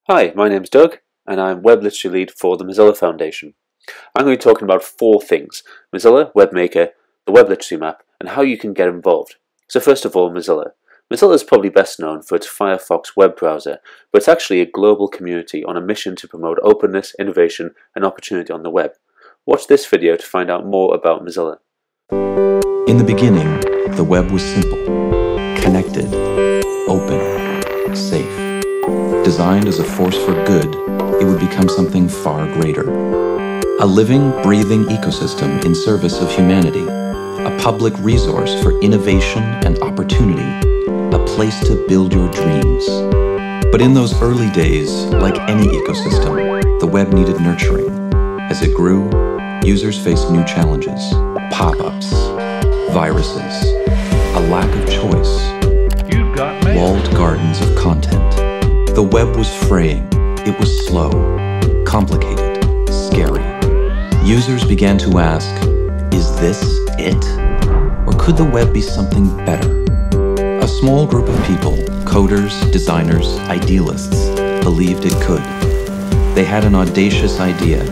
Hi, my name's Doug, and I'm Web Literacy Lead for the Mozilla Foundation. I'm going to be talking about 4 things: Mozilla, Webmaker, the Web Literacy Map, and how you can get involved. So first of all, Mozilla. Mozilla is probably best known for its Firefox web browser, but it's actually a global community on a mission to promote openness, innovation, and opportunity on the web. Watch this video to find out more about Mozilla. In the beginning, the web was simple, connected, open, safe. Designed as a force for good, it would become something far greater. A living, breathing ecosystem in service of humanity, a public resource for innovation and opportunity, a place to build your dreams. But in those early days, like any ecosystem, the web needed nurturing. As it grew, users faced new challenges: pop-ups, viruses, a lack of choice, walled gardens of content. The web was fraying. It was slow, complicated, scary. Users began to ask, is this it? Or could the web be something better? A small group of people, coders, designers, idealists, believed it could. They had an audacious idea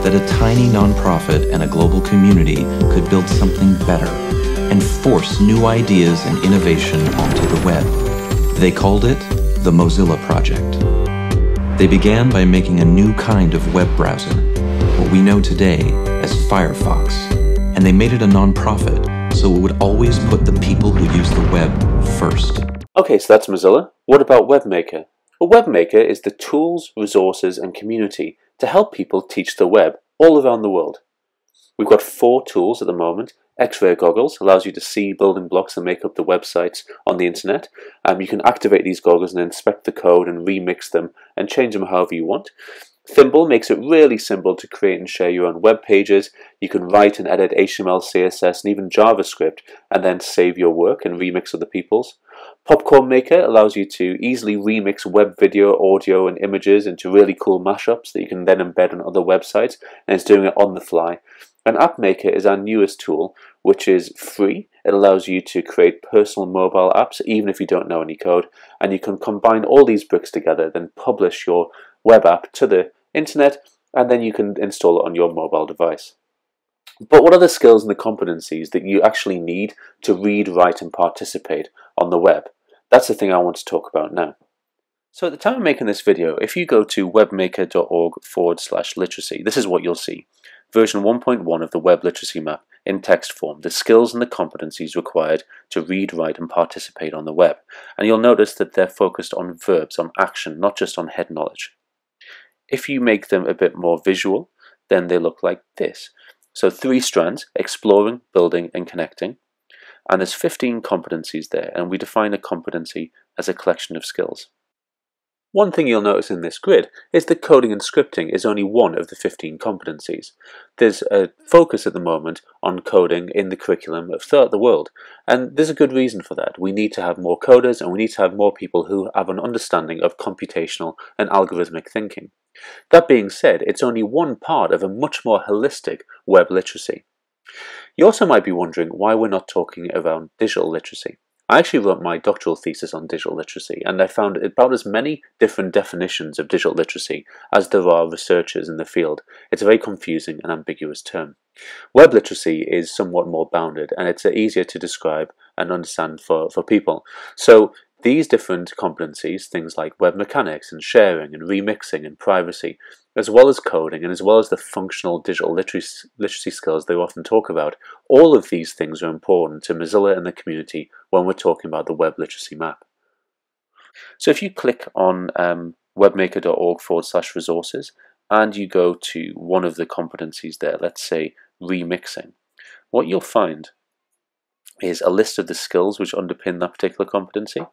that a tiny nonprofit and a global community could build something better and force new ideas and innovation onto the web. They called it the Mozilla Project. They began by making a new kind of web browser, what we know today as Firefox, and they made it a non-profit, so it would always put the people who use the web first. Okay, so that's Mozilla. What about Webmaker? A Webmaker is the tools, resources, and community to help people teach the web all around the world. We've got 4 tools at the moment. X-ray goggles allows you to see building blocks that make up the websites on the internet. You can activate these goggles and inspect the code and remix them and change them however you want. Thimble makes it really simple to create and share your own web pages. You can write and edit HTML, CSS, and even JavaScript, and then save your work and remix other people's. Popcorn Maker allows you to easily remix web video, audio, and images into really cool mashups that you can then embed on other websites, and it's doing it on the fly. And App Maker is our newest tool, which is free. It allows you to create personal mobile apps, even if you don't know any code, and you can combine all these bricks together, then publish your web app to the internet, and then you can install it on your mobile device. But what are the skills and the competencies that you actually need to read, write, and participate on the web? That's the thing I want to talk about now. So at the time of making this video, if you go to webmaker.org/literacy, this is what you'll see. Version 1.1 of the Web Literacy Map in text form, the skills and the competencies required to read, write, and participate on the web. And you'll notice that they're focused on verbs, on action, not just on head knowledge. If you make them a bit more visual, then they look like this. So 3 strands: exploring, building, and connecting. And there's 15 competencies there, and we define a competency as a collection of skills. One thing you'll notice in this grid is that coding and scripting is only one of the 15 competencies. There's a focus at the moment on coding in the curriculum throughout the world, and there's a good reason for that. We need to have more coders, and we need to have more people who have an understanding of computational and algorithmic thinking. That being said, it's only one part of a much more holistic web literacy. You also might be wondering why we're not talking around digital literacy. I actually wrote my doctoral thesis on digital literacy, and I found about as many different definitions of digital literacy as there are researchers in the field. It's a very confusing and ambiguous term. Web literacy is somewhat more bounded, and it's easier to describe and understand for people. So these different competencies, things like web mechanics and sharing and remixing and privacy, as well as coding and as well as the functional digital literacy skills they often talk about, all of these things are important to Mozilla and the community when we're talking about the Web Literacy Map. So if you click on webmaker.org/resources and you go to one of the competencies there, let's say remixing, what you'll find is a list of the skills which underpin that particular competency,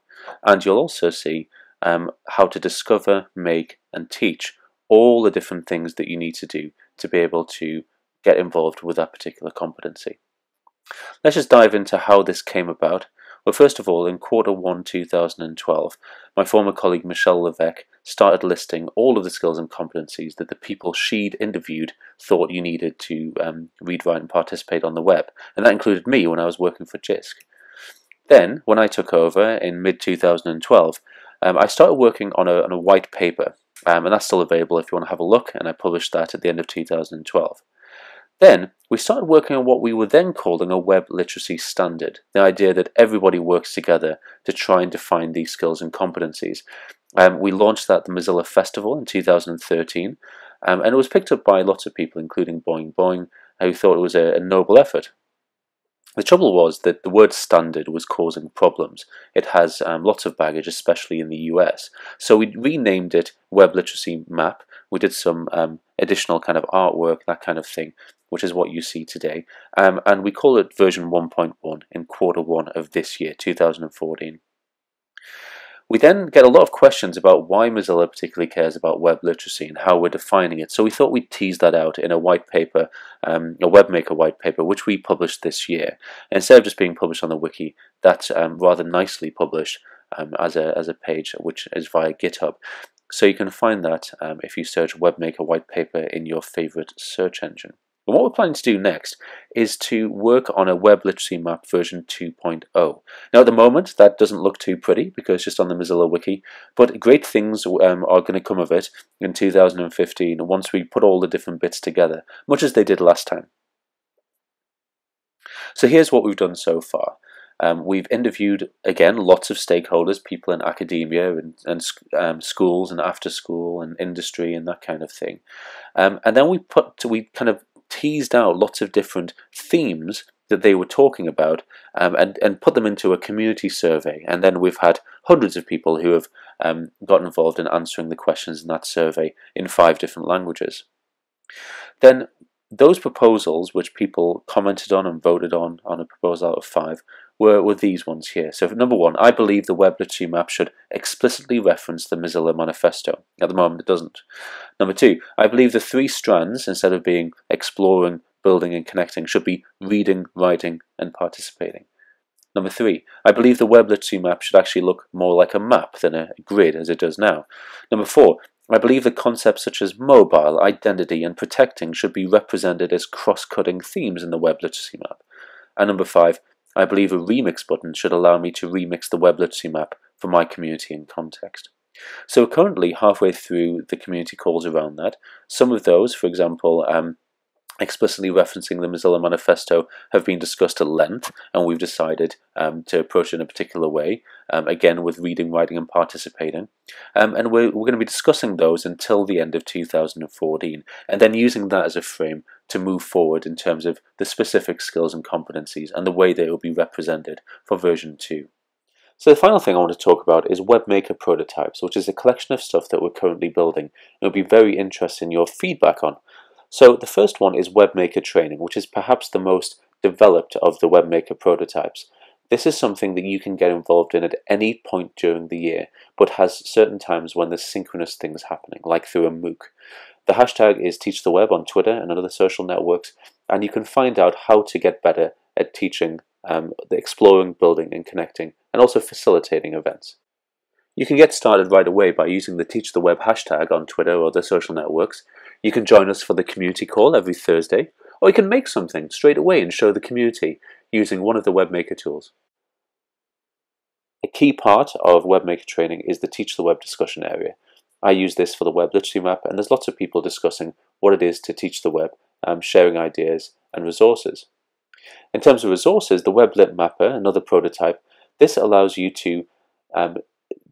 and you'll also see how to discover, make, and teach all the different things that you need to do to be able to get involved with that particular competency. Let's just dive into how this came about. Well, first of all, in Q1 2012, my former colleague Michelle Levesque started listing all of the skills and competencies that the people she'd interviewed thought you needed to read, write, and participate on the web. And that included me when I was working for JISC. Then, when I took over in mid-2012, I started working on a white paper and that's still available if you want to have a look, and I published that at the end of 2012. Then we started working on what we were then calling a web literacy standard, the idea that everybody works together to try and define these skills and competencies. We launched that at the Mozilla Festival in 2013, and it was picked up by lots of people, including Boing Boing, who thought it was a noble effort. The trouble was that the word standard was causing problems. It has lots of baggage, especially in the US. So we renamed it Web Literacy Map. We did some additional kind of artwork, that kind of thing, which is what you see today. And we call it version 1.1 in Q1 of this year, 2014. We then get a lot of questions about why Mozilla particularly cares about web literacy and how we're defining it. So we thought we'd tease that out in a white paper, a Webmaker white paper, which we published this year. And instead of just being published on the wiki, that's rather nicely published as a page, which is via GitHub. So you can find that if you search Webmaker white paper in your favorite search engine. And what we're planning to do next is to work on a web literacy map version 2.0. Now at the moment that doesn't look too pretty because it's just on the Mozilla wiki, but great things are going to come of it in 2015 once we put all the different bits together, much as they did last time. So here's what we've done so far. We've interviewed, again, lots of stakeholders, people in academia and schools and after school and industry and that kind of thing. And then we kind of teased out lots of different themes that they were talking about and put them into a community survey. And then we've had hundreds of people who have got involved in answering the questions in that survey in 5 different languages. Then those proposals, which people commented on and voted on a proposal out of 5, were these ones here. So number 1, I believe the web literacy map should explicitly reference the Mozilla Manifesto. At the moment it doesn't. Number 2, I believe the 3 strands, instead of being exploring, building and connecting, should be reading, writing and participating. Number 3, I believe the web literacy map should actually look more like a map than a grid as it does now. Number 4, I believe that concepts such as mobile, identity and protecting should be represented as cross-cutting themes in the web literacy map. And number 5, I believe a remix button should allow me to remix the web literacy map for my community and context. So we're currently halfway through the community calls around that. Some of those, for example, explicitly referencing the Mozilla Manifesto, have been discussed at length, and we've decided to approach it in a particular way, again with reading, writing and participating. And we're going to be discussing those until the end of 2014, and then using that as a frame to move forward in terms of the specific skills and competencies and the way they will be represented for version 2. So the final thing I want to talk about is Webmaker prototypes, which is a collection of stuff that we're currently building. It'll be very interested in your feedback on. So the first one is Webmaker training, which is perhaps the most developed of the Webmaker prototypes. This is something that you can get involved in at any point during the year, but has certain times when there's synchronous things happening, like through a MOOC. The hashtag is TeachTheWeb on Twitter and other social networks, and you can find out how to get better at teaching, the exploring, building and connecting, and also facilitating events. You can get started right away by using the TeachTheWeb hashtag on Twitter or other social networks. You can join us for the community call every Thursday, or you can make something straight away and show the community using one of the Webmaker tools. A key part of Webmaker training is the Teach the Web discussion area. I use this for the web literacy map, and there's lots of people discussing what it is to teach the web, sharing ideas and resources. In terms of resources, the WebLitMapper, another prototype, this allows you to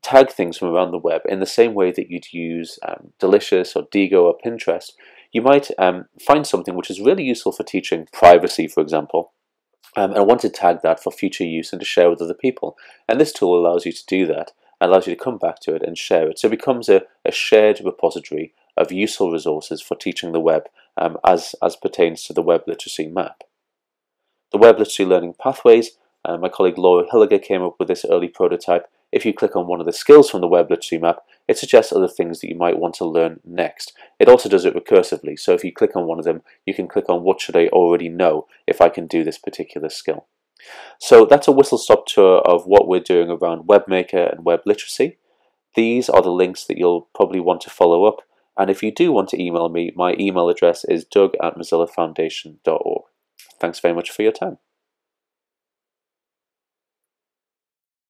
tag things from around the web in the same way that you'd use Delicious or Digo or Pinterest. You might find something which is really useful for teaching privacy, for example, and want to tag that for future use and to share with other people. And this tool allows you to do that, and allows you to come back to it and share it. So it becomes a shared repository of useful resources for teaching the web as pertains to the web literacy map. The web literacy learning pathways, my colleague Laura Hilliger came up with this early prototype. If you click on one of the skills from the web literacy map, it suggests other things that you might want to learn next. It also does it recursively, so if you click on one of them, you can click on what should I already know if I can do this particular skill. So that's a whistle-stop tour of what we're doing around Webmaker and web literacy. These are the links that you'll probably want to follow up, and if you do want to email me, my email address is doug@mozillafoundation.org. Thanks very much for your time.